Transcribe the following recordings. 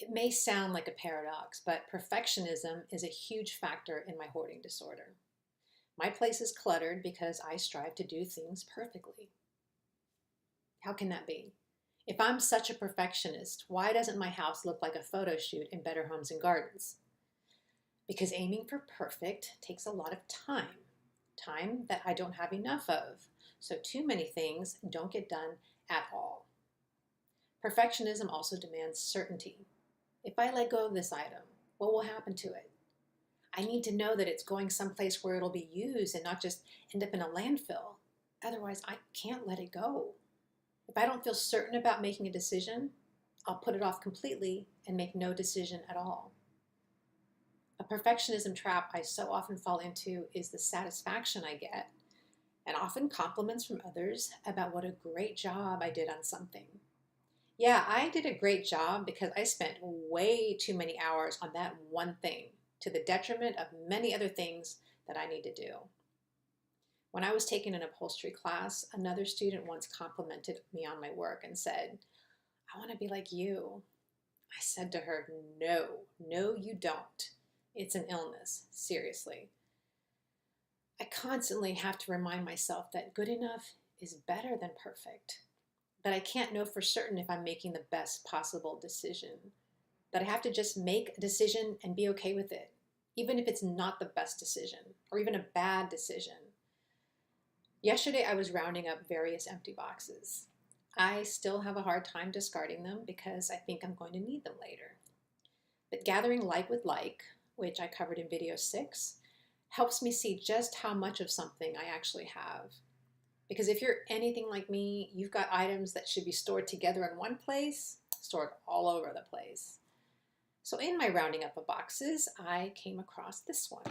It may sound like a paradox, but perfectionism is a huge factor in my hoarding disorder. My place is cluttered because I strive to do things perfectly. How can that be? If I'm such a perfectionist, why doesn't my house look like a photo shoot in Better Homes and Gardens? Because aiming for perfect takes a lot of time that I don't have enough of. So too many things don't get done at all. Perfectionism also demands certainty. If I let go of this item, what will happen to it? I need to know that it's going someplace where it'll be used and not just end up in a landfill. Otherwise, I can't let it go. If I don't feel certain about making a decision, I'll put it off completely and make no decision at all. A perfectionism trap I so often fall into is the satisfaction I get, and often compliments from others about what a great job I did on something. Yeah, I did a great job because I spent way too many hours on that one thing, to the detriment of many other things that I need to do. When I was taking an upholstery class, another student once complimented me on my work and said, "I want to be like you." I said to her, no, you don't. It's an illness, seriously. I constantly have to remind myself that good enough is better than perfect, that I can't know for certain if I'm making the best possible decision, that I have to just make a decision and be okay with it, even if it's not the best decision or even a bad decision. Yesterday, I was rounding up various empty boxes. I still have a hard time discarding them because I think I'm going to need them later. But gathering like with like, which I covered in video 6, helps me see just how much of something I actually have. Because if you're anything like me, you've got items that should be stored together in one place, stored all over the place. So in my rounding up of boxes, I came across this one.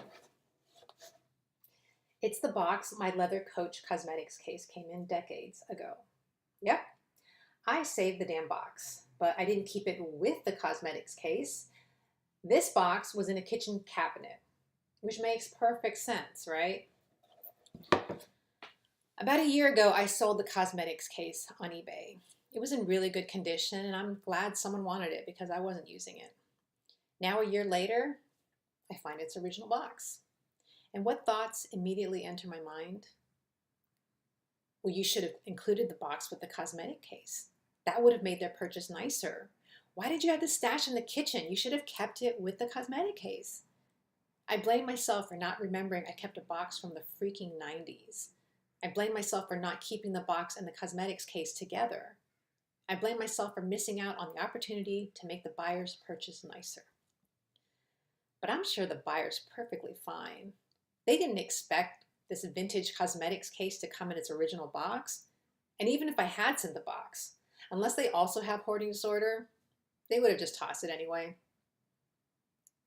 It's the box my leather Coach cosmetics case came in decades ago. Yep, I saved the damn box, but I didn't keep it with the cosmetics case. This box was in a kitchen cabinet, which makes perfect sense, right? About a year ago, I sold the cosmetics case on eBay. It was in really good condition, and I'm glad someone wanted it because I wasn't using it. Now, a year later, I find its original box. And what thoughts immediately enter my mind? Well, you should have included the box with the cosmetic case. That would have made their purchase nicer. Why did you have the stash in the kitchen? You should have kept it with the cosmetic case. I blame myself for not remembering I kept a box from the freaking 90s. I blame myself for not keeping the box and the cosmetics case together. I blame myself for missing out on the opportunity to make the buyer's purchase nicer. But I'm sure the buyer's perfectly fine. They didn't expect this vintage cosmetics case to come in its original box. And even if I had sent the box, unless they also have hoarding disorder, they would have just tossed it anyway.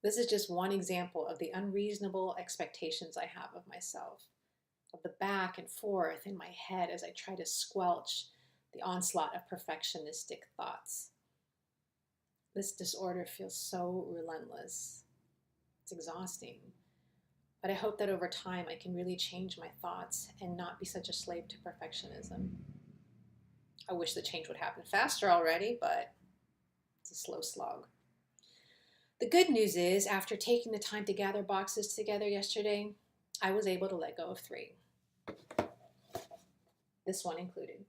This is just one example of the unreasonable expectations I have of myself, of the back and forth in my head as I try to squelch the onslaught of perfectionistic thoughts. This disorder feels so relentless. It's exhausting. But I hope that over time I can really change my thoughts and not be such a slave to perfectionism. I wish the change would happen faster already, but it's a slow slog. The good news is, after taking the time to gather boxes together yesterday, I was able to let go of 3. This one included.